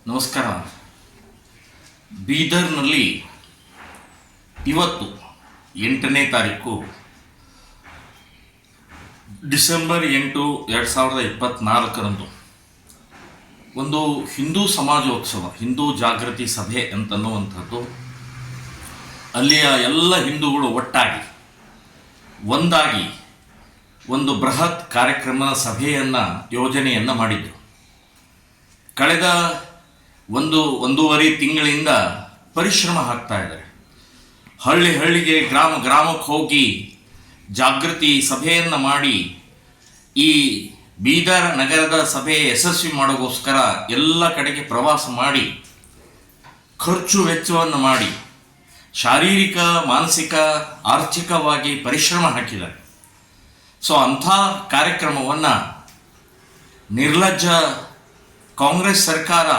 ನಮಸ್ಕಾರ. ಬೀದರ್ನಲ್ಲಿ ಇವತ್ತು 8ನೇ ತಾರೀಕು ಡಿಸೆಂಬರ್ 8, 2024 ಒಂದು ಹಿಂದೂ ಸಮಾಜೋತ್ಸವ, ಹಿಂದೂ ಜಾಗೃತಿ ಸಭೆ ಅಂತನ್ನುವಂಥದ್ದು ಅಲ್ಲಿಯ ಎಲ್ಲ ಹಿಂದೂಗಳು ಒಟ್ಟಾಗಿ ಒಂದಾಗಿ ಒಂದು ಬೃಹತ್ ಕಾರ್ಯಕ್ರಮ ಸಭೆಯನ್ನು ಯೋಜನೆಯನ್ನು ಮಾಡಿದರು. ಕಳೆದ ಒಂದೂವರೆ ತಿಂಗಳಿಂದ ಪರಿಶ್ರಮ ಹಾಕ್ತಾ ಇದ್ದಾರೆ. ಹಳ್ಳಿಗೆ ಗ್ರಾಮಕ್ಕೆ ಹೋಗಿ ಜಾಗೃತಿ ಸಭೆಯನ್ನು ಮಾಡಿ ಈ ಬೀದರ್ ನಗರದ ಸಭೆ ಯಶಸ್ವಿ ಮಾಡೋಕ್ಕೋಸ್ಕರ ಎಲ್ಲ ಕಡೆಗೆ ಪ್ರವಾಸ ಮಾಡಿ ಖರ್ಚು ವೆಚ್ಚವನ್ನು ಮಾಡಿ ಶಾರೀರಿಕ, ಮಾನಸಿಕ, ಆರ್ಥಿಕವಾಗಿ ಪರಿಶ್ರಮ ಹಾಕಿದ್ದಾರೆ. ಸೊ ಅಂಥ ಕಾರ್ಯಕ್ರಮವನ್ನು ನಿರ್ಲಜ್ಜ ಕಾಂಗ್ರೆಸ್ ಸರ್ಕಾರ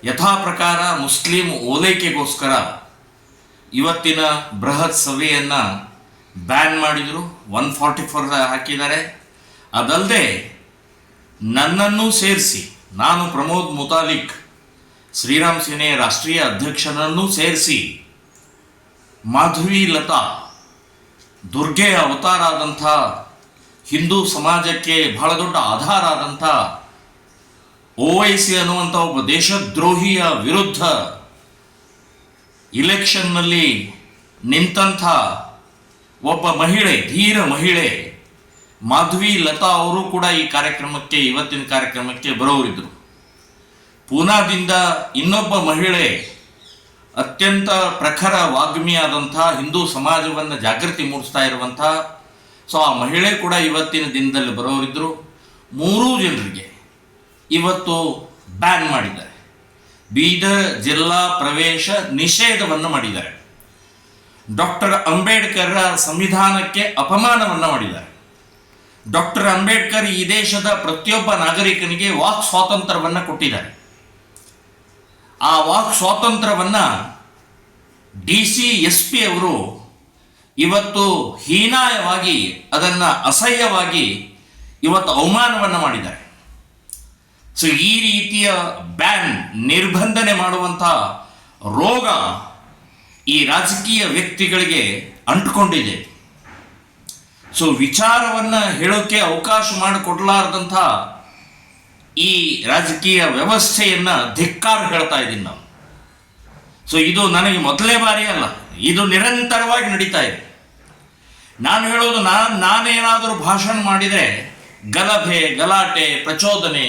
ಯಥಾ ಪ್ರಕಾರ ಮುಸ್ಲಿಂ ಓಲೈಕೆಗೋಸ್ಕರ ಇವತ್ತಿನ ಬೃಹತ್ ಸಭೆಯನ್ನು ಬ್ಯಾನ್ ಮಾಡಿದರು. 144 ಹಾಕಿದ್ದಾರೆ. ಅದಲ್ಲದೆ ನನ್ನನ್ನು ಸೇರಿಸಿ, ನಾನು ಪ್ರಮೋದ್ ಮುತಾಲಿಕ್, ಶ್ರೀರಾಮ್ ಸೇನೆ ರಾಷ್ಟ್ರೀಯ ಅಧ್ಯಕ್ಷನನ್ನು ಸೇರಿಸಿ ಮಾಧವಿ ಲತಾ, ದುರ್ಗೆಯ ಅವತಾರ ಆದಂಥ, ಹಿಂದೂ ಸಮಾಜಕ್ಕೆ ಬಹಳ ದೊಡ್ಡ ಆಧಾರ ಆದಂಥ OIC ಅನ್ನುವಂಥ ಒಬ್ಬ ದೇಶದ್ರೋಹಿಯ ವಿರುದ್ಧ ಇಲೆಕ್ಷನ್ನಲ್ಲಿ ನಿಂತಂಥ ಒಬ್ಬ ಮಹಿಳೆ, ಧೀರ ಮಹಿಳೆ ಮಾಧವಿ ಲತಾ ಅವರು ಕೂಡ ಈ ಕಾರ್ಯಕ್ರಮಕ್ಕೆ, ಇವತ್ತಿನ ಕಾರ್ಯಕ್ರಮಕ್ಕೆ ಬರೋರಿದ್ದರು. ಪೂನಾದಿಂದ ಇನ್ನೊಬ್ಬ ಮಹಿಳೆ, ಅತ್ಯಂತ ಪ್ರಖರ ವಾಗ್ಮಿಯಾದಂಥ, ಹಿಂದೂ ಸಮಾಜವನ್ನು ಜಾಗೃತಿ ಮೂಡಿಸ್ತಾ ಇರುವಂಥ, ಸೊ ಆ ಮಹಿಳೆ ಕೂಡ ಇವತ್ತಿನ ದಿನದಲ್ಲಿ ಬರೋರಿದ್ದರು. 3 ಜನರಿಗೆ ಇವತ್ತು ಬ್ಯಾನ್ ಮಾಡಿದ್ದಾರೆ. ಬೀದರ್ ಜಿಲ್ಲಾ ಪ್ರವೇಶ ನಿಷೇಧವನ್ನು ಮಾಡಿದ್ದಾರೆ. ಡಾಕ್ಟರ್ ಅಂಬೇಡ್ಕರ್ ಸಂವಿಧಾನಕ್ಕೆ ಅಪಮಾನವನ್ನು ಮಾಡಿದ್ದಾರೆ. ಡಾಕ್ಟರ್ ಅಂಬೇಡ್ಕರ್ ಈ ದೇಶದ ಪ್ರತಿಯೊಬ್ಬ ನಾಗರಿಕನಿಗೆ ವಾಕ್ ಸ್ವಾತಂತ್ರ್ಯವನ್ನು ಕೊಟ್ಟಿದ್ದಾರೆ. ಆ ವಾಕ್ ಸ್ವಾತಂತ್ರ್ಯವನ್ನು DC SP ಅವರು ಇವತ್ತು ಹೀನಾಯವಾಗಿ, ಅದನ್ನು ಅಸಹ್ಯವಾಗಿ ಇವತ್ತು ಅವಮಾನವನ್ನು ಮಾಡಿದ್ದಾರೆ. ಸೊ ಈ ರೀತಿಯ ಬ್ಯಾನ್, ನಿರ್ಬಂಧನೆ ಮಾಡುವಂಥ ರೋಗ ಈ ರಾಜಕೀಯ ವ್ಯಕ್ತಿಗಳಿಗೆ ಅಂಟುಕೊಂಡಿದೆ. ಸೊ ವಿಚಾರವನ್ನು ಹೇಳೋಕ್ಕೆ ಅವಕಾಶ ಮಾಡಿಕೊಡ್ಲಾರ್ದಂಥ ಈ ರಾಜಕೀಯ ವ್ಯವಸ್ಥೆಯನ್ನು ಧಿಕ್ಕಾರ ಹೇಳ್ತಾ ಇದ್ದೀನಿ ನಾವು. ಸೊ ಇದು ನನಗೆ ಮೊದಲನೇ ಬಾರಿ ಅಲ್ಲ, ಇದು ನಿರಂತರವಾಗಿ ನಡೀತಾ ಇದೆ. ನಾನು ಹೇಳೋದು, ನಾನೇನಾದರೂ ಭಾಷಣ ಮಾಡಿದರೆ ಗಲಭೆ, ಗಲಾಟೆ, ಪ್ರಚೋದನೆ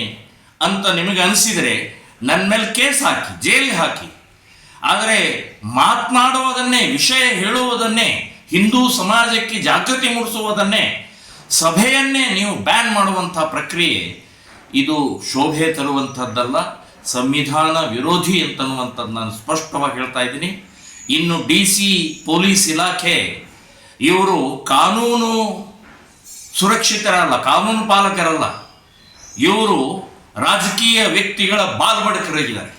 ಅಂತ ನಿಮಗೆ ಅನಿಸಿದರೆ ನನ್ನ ಮೇಲೆ ಕೇಸ್ ಹಾಕಿ, ಜೈಲಿಗೆ ಹಾಕಿ. ಆದರೆ ಮಾತನಾಡುವುದನ್ನೇ, ವಿಷಯ ಹೇಳುವುದನ್ನೇ, ಹಿಂದೂ ಸಮಾಜಕ್ಕೆ ಜಾಗೃತಿ ಮೂಡಿಸುವುದನ್ನೇ, ಸಭೆಯನ್ನೇ ನೀವು ಬ್ಯಾನ್ ಮಾಡುವಂಥ ಪ್ರಕ್ರಿಯೆ ಇದು ಶೋಭೆ ತರುವಂಥದ್ದಲ್ಲ, ಸಂವಿಧಾನ ವಿರೋಧಿ ಅಂತನ್ನುವಂಥದ್ದು ನಾನು ಸ್ಪಷ್ಟವಾಗಿ ಹೇಳ್ತಾ ಇದ್ದೀನಿ. ಇನ್ನು DC ಪೊಲೀಸ್ ಇಲಾಖೆ ಇವರು ಕಾನೂನು ಸುರಕ್ಷಿತರಲ್ಲ, ಕಾನೂನು ಪಾಲಕರಲ್ಲ, ಇವರು ರಾಜಕೀಯ ವ್ಯಕ್ತಿಗಳ ಬಾಲ್ಬಡಕರಾಗಿದ್ದಾರೆ.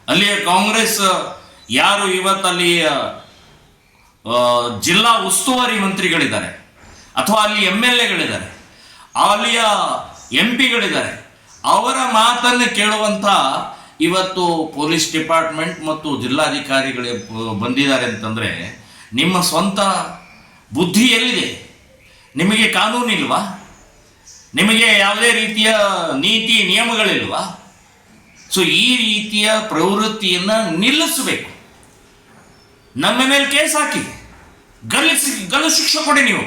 ಅಲ್ಲಿಯ ಕಾಂಗ್ರೆಸ್ ಯಾರು ಇವತ್ತಲ್ಲಿ ಜಿಲ್ಲಾ ಉಸ್ತುವಾರಿ ಮಂತ್ರಿಗಳಿದ್ದಾರೆ, ಅಥವಾ ಅಲ್ಲಿ MLAಗಳಿದ್ದಾರೆ, ಅಲ್ಲಿಯ MP ಗಳಿದ್ದಾರೆ, ಅವರ ಮಾತನ್ನು ಕೇಳುವಂಥ ಇವತ್ತು ಪೊಲೀಸ್ ಡಿಪಾರ್ಟ್ಮೆಂಟ್ ಮತ್ತು ಜಿಲ್ಲಾಧಿಕಾರಿಗಳು ಬಂದಿದ್ದಾರೆ ಅಂತಂದರೆ ನಿಮ್ಮ ಸ್ವಂತ ಬುದ್ಧಿ ಎಲ್ಲಿದೆ? ನಿಮಗೆ ಕಾನೂನಿಲ್ವಾ? ನಿಮಗೆ ಯಾವುದೇ ರೀತಿಯ ನೀತಿ ನಿಯಮಗಳಿಲ್ವಾ? ಸೊ ಈ ರೀತಿಯ ಪ್ರವೃತ್ತಿಯನ್ನು ನಿಲ್ಲಿಸಬೇಕು. ನಮ್ಮ ಮೇಲೆ ಕೇಸ್ ಹಾಕಿ, ಗಲ್ಲು ಶಿಕ್ಷೆ ಕೊಡಿ ನೀವು.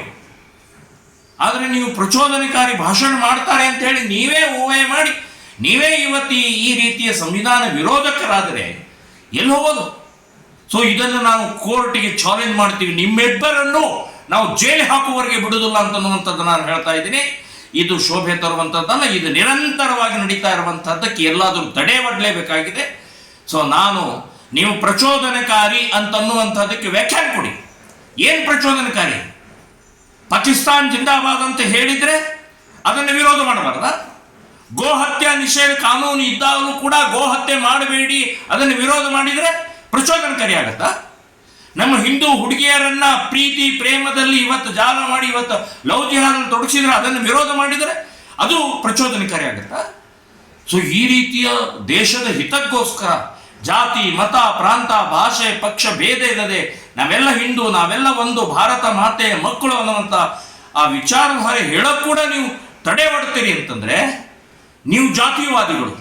ಆದರೆ ನೀವು ಪ್ರಚೋದನಕಾರಿ ಭಾಷಣ ಮಾಡ್ತಾರೆ ಅಂತ ಹೇಳಿ ನೀವೇ ಊಹೆ ಮಾಡಿ ನೀವೇ ಇವತ್ತು ಈ ರೀತಿಯ ಸಂವಿಧಾನ ವಿರೋಧಕರಾದರೆ ಎಲ್ಲಿ ಹೋಗೋದು? ಸೊ ಇದನ್ನು ನಾವು ಕೋರ್ಟಿಗೆ ಚಾಲೆಂಜ್ ಮಾಡ್ತೀವಿ. ನಿಮ್ಮಿಬ್ಬರನ್ನು ನಾವು ಜೈಲು ಹಾಕುವವರೆಗೆ ಬಿಡುವುದಿಲ್ಲ ಅಂತನ್ನುವಂಥದ್ದು ನಾನು ಹೇಳ್ತಾ ಇದ್ದೀನಿ. ಇದು ಶೋಭೆ ತರುವಂಥದ್ದಲ್ಲ, ಇದು ನಿರಂತರವಾಗಿ ನಡೀತಾ ಇರುವಂಥದ್ದಕ್ಕೆ ಎಲ್ಲಾದರೂ ತಡೆ ಒಡ್ಲೇಬೇಕಾಗಿದೆ. ಸೊ ನೀವು ಪ್ರಚೋದನಕಾರಿ ಅಂತನ್ನುವಂಥದ್ದಕ್ಕೆ ವ್ಯಾಖ್ಯಾನ ಕೊಡಿ. ಏನು ಪ್ರಚೋದನಕಾರಿ? ಪಾಕಿಸ್ತಾನ್ ಜಿಂದಾಬಾದ್ ಅಂತ ಹೇಳಿದರೆ ಅದನ್ನು ವಿರೋಧ ಮಾಡಬಾರ್ದ? ಗೋಹತ್ಯೆ ನಿಷೇಧ ಕಾನೂನು ಇದ್ದಾಗಲೂ ಕೂಡ ಗೋಹತ್ಯೆ ಮಾಡಬೇಡಿ ಅದನ್ನು ವಿರೋಧ ಮಾಡಿದರೆ ಪ್ರಚೋದನಕಾರಿ ಆಗತ್ತಾ? ನಮ್ಮ ಹಿಂದೂ ಹುಡುಗಿಯರನ್ನ ಪ್ರೀತಿ ಪ್ರೇಮದಲ್ಲಿ ಇವತ್ತು ಜಾಲ ಮಾಡಿ ಇವತ್ತು ಲವ್ ಜಿಹಾದಲ್ಲಿ ತೊಡಗಿಸಿದ್ರೆ ಅದನ್ನು ವಿರೋಧ ಮಾಡಿದರೆ ಅದು ಪ್ರಚೋದನಕಾರಿ ಆಗುತ್ತಾ? ಸೊ ಈ ರೀತಿಯ ದೇಶದ ಹಿತಕ್ಕೋಸ್ಕರ ಜಾತಿ, ಮತ, ಪ್ರಾಂತ, ಭಾಷೆ, ಪಕ್ಷ ಭೇದ ಇಲ್ಲದೆ ನಾವೆಲ್ಲ ಹಿಂದೂ, ನಾವೆಲ್ಲ ಒಂದು ಭಾರತ ಮಾತೆಯ ಮಕ್ಕಳು ಅನ್ನುವಂಥ ಆ ವಿಚಾರಧಾರೆ ಹೇಳಕ್ ಕೂಡ ನೀವು ತಡೆ ಮಾಡ್ತೀರಿ ಅಂತಂದ್ರೆ ನೀವು ಜಾತಿವಾದಿಗಳು,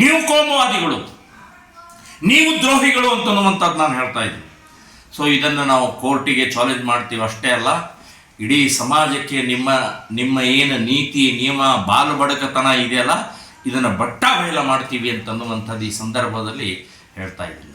ನೀವು ಕೋಮುವಾದಿಗಳು, ನೀವು ದ್ರೋಹಿಗಳು ಅಂತನ್ನುವಂಥದ್ದು ನಾನು ಹೇಳ್ತಾ ಇದ್ದೀನಿ. ಸೊ ಇದನ್ನು ನಾವು ಕೋರ್ಟಿಗೆ ಚಾಲೆಂಜ್ ಮಾಡ್ತೀವಿ ಅಷ್ಟೇ ಅಲ್ಲ, ಇಡೀ ಸಮಾಜಕ್ಕೆ ನಿಮ್ಮ ಏನು ನೀತಿ ನಿಯಮ ಬಾಲು ಬಡಕತನ ಇದೆಯಲ್ಲ ಇದನ್ನು ಬಟ್ಟ ಬಯಲ ಮಾಡ್ತೀವಿ ಅಂತನ್ನುವಂಥದ್ದು ಈ ಸಂದರ್ಭದಲ್ಲಿ ಹೇಳ್ತಾ ಇದ್ದೀನಿ.